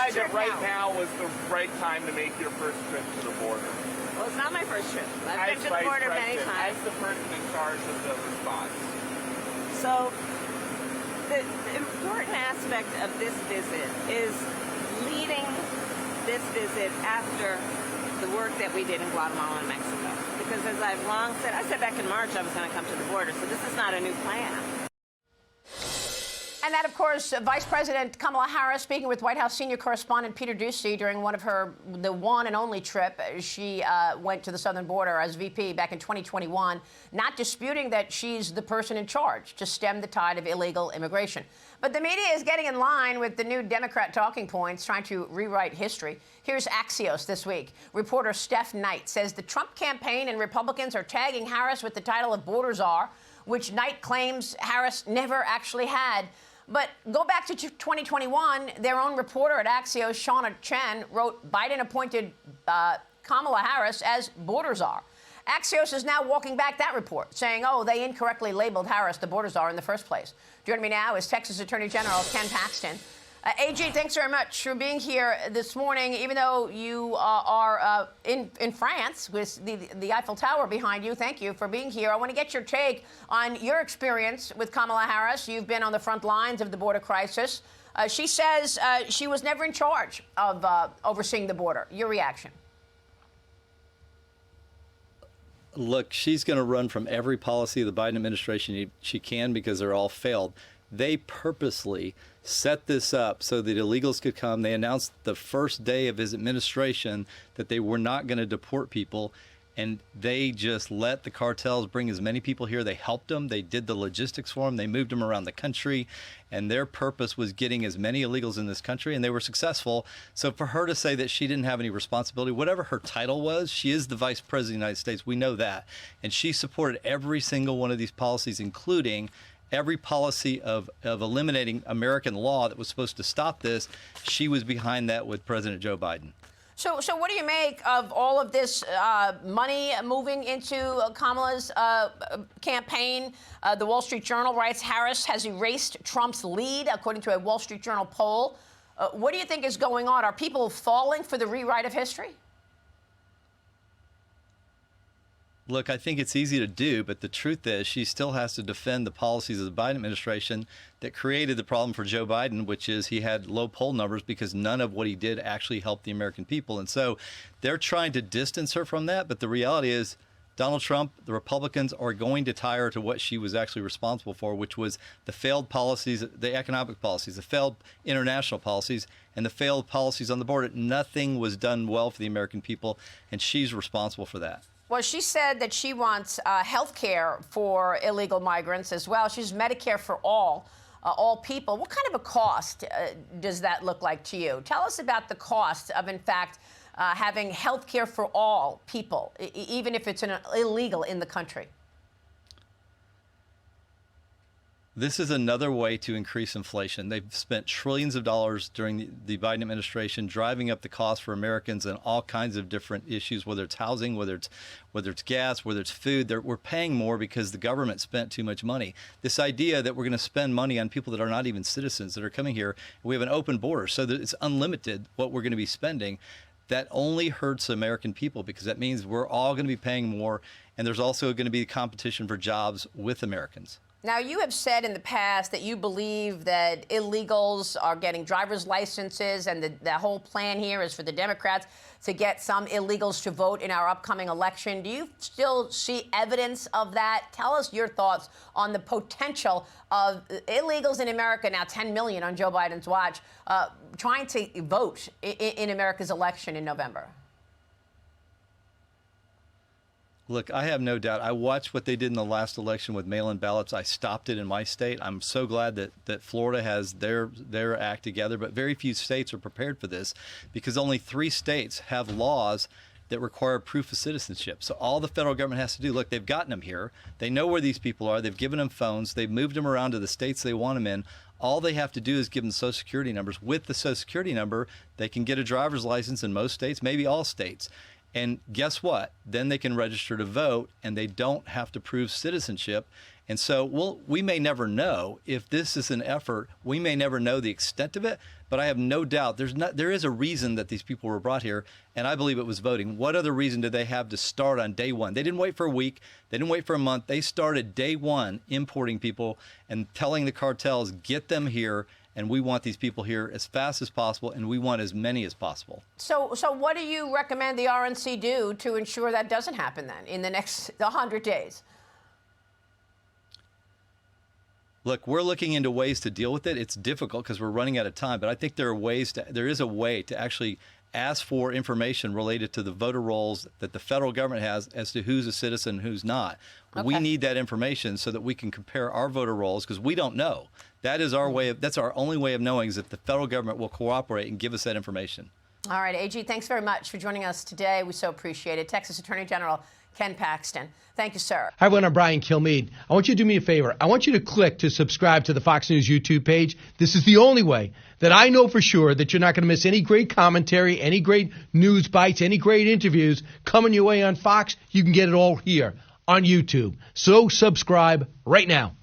decide that right now was the right time to make your first trip to the border? Well, it's not my first trip. I've As been to the Vice border many President, times. as the person in charge of the response. So the important aspect of this visit is leading this visit after the work that we did in Guatemala and Mexico. Because as I've long said, I said back in March I was going to come to the border, so this is not a new plan. And that, of course, Vice President Kamala Harris speaking with White House senior correspondent Peter Doocy during the one and only trip. She went to the southern border as VP back in 2021, not disputing that she's the person in charge to stem the tide of illegal immigration. But the media is getting in line with the new Democrat talking points, trying to rewrite history. Here's Axios this week. Reporter Steph Knight says the Trump campaign and Republicans are tagging Harris with the title of border czar, which Knight claims Harris never actually had. But go back to 2021, their own reporter at Axios, Shauna Chen, wrote Biden appointed Kamala Harris as border czar. Axios is now walking back that report, saying, oh, they incorrectly labeled Harris the border czar in the first place. Joining me now is Texas Attorney General Ken Paxton. AG, thanks very much for being here this morning, even though you are in France with the Eiffel Tower behind you. Thank you for being here. I want to get your take on your experience with Kamala Harris. You've been on the front lines of the border crisis. She says she was never in charge of overseeing the border. Your reaction? Look, she's going to run from every policy of the Biden administration she can because they're all failed. They purposely set this up so that illegals could come. They announced the first day of his administration that they were not going to deport people, and they just let the cartels bring as many people here. They helped them. They did the logistics for them. They moved them around the country, and their purpose was getting as many illegals in this country, and they were successful. So for her to say that she didn't have any responsibility, whatever her title was, she is the Vice President of the United States. We know that. And she supported every single one of these policies, including every policy of eliminating American law that was supposed to stop this. She was behind that with President Joe Biden. So what do you make of all of this money moving into Kamala's campaign? The Wall Street Journal writes Harris has erased Trump's lead, according to a Wall Street Journal poll. What do you think is going on? Are people falling for the rewrite of history? Look, I think it's easy to do, but the truth is she still has to defend the policies of the Biden administration that created the problem for Joe Biden, which is he had low poll numbers because none of what he did actually helped the American people. And so they're trying to distance her from that. But the reality is Donald Trump, the Republicans, are going to tie her to what she was actually responsible for, which was the failed policies, the economic policies, the failed international policies, and the failed policies on the border. Nothing was done well for the American people, and she's responsible for that. Well, she said that she wants health care for illegal migrants as well. She's Medicare for all people. What kind of a cost does that look like to you? Tell us about the cost of, in fact, having health care for all people, even if it's illegal in the country. This is another way to increase inflation. They've spent trillions of dollars during the Biden administration driving up the cost for Americans in all kinds of different issues, whether it's housing, whether it's gas, whether it's food. We're paying more because the government spent too much money. This idea that we're going to spend money on people that are not even citizens that are coming here, we have an open border so that it's unlimited what we're going to be spending. That only hurts American people because that means we're all going to be paying more, and there's also going to be competition for jobs with Americans. Now, you have said in the past that you believe that illegals are getting driver's licenses, and the whole plan here is for the Democrats to get some illegals to vote in our upcoming election. Do you still see evidence of that? Tell us your thoughts on the potential of illegals in America, now 10 million on Joe Biden's watch, trying to vote in America's election in November. Look, I have no doubt. I watched what they did in the last election with mail-in ballots. I stopped it in my state. I'm so glad that Florida has their act together, but very few states are prepared for this because only 3 states have laws that require proof of citizenship. So all the federal government has to do, look, they've gotten them here. They know where these people are. They've given them phones. They've moved them around to the states they want them in. All they have to do is give them Social Security numbers. With the Social Security number, they can get a driver's license in most states, maybe all states. And guess what? Then they can register to vote, and they don't have to prove citizenship. And so we may never know if this is an effort. We may never know the extent of it, but I have no doubt there is a reason that these people were brought here, and I believe it was voting. What other reason did they have to start on day one? They didn't wait for a week. They didn't wait for a month. They started day one importing people and telling the cartels, get them here, and we want these people here as fast as possible, and we want as many as possible. So what do you recommend the RNC do to ensure that doesn't happen then in the next 100 days? Look, we're looking into ways to deal with it. It's difficult because we're running out of time, but I think there is a way to actually ask for information related to the voter rolls that the federal government has as to who's a citizen and who's not. Okay. We need that information so that we can compare our voter rolls, because we don't know. That's our only way of knowing, is if the federal government will cooperate and give us that information. All right, AG, thanks very much for joining us today. We so appreciate it. Texas Attorney General Ken Paxton. Thank you, sir. Hi, everyone. I'm Brian Kilmeade. I want you to do me a favor. I want you to click to subscribe to the Fox News YouTube page. This is the only way that I know for sure that you're not going to miss any great commentary, any great news bites, any great interviews coming your way on Fox. You can get it all here on YouTube. So subscribe right now.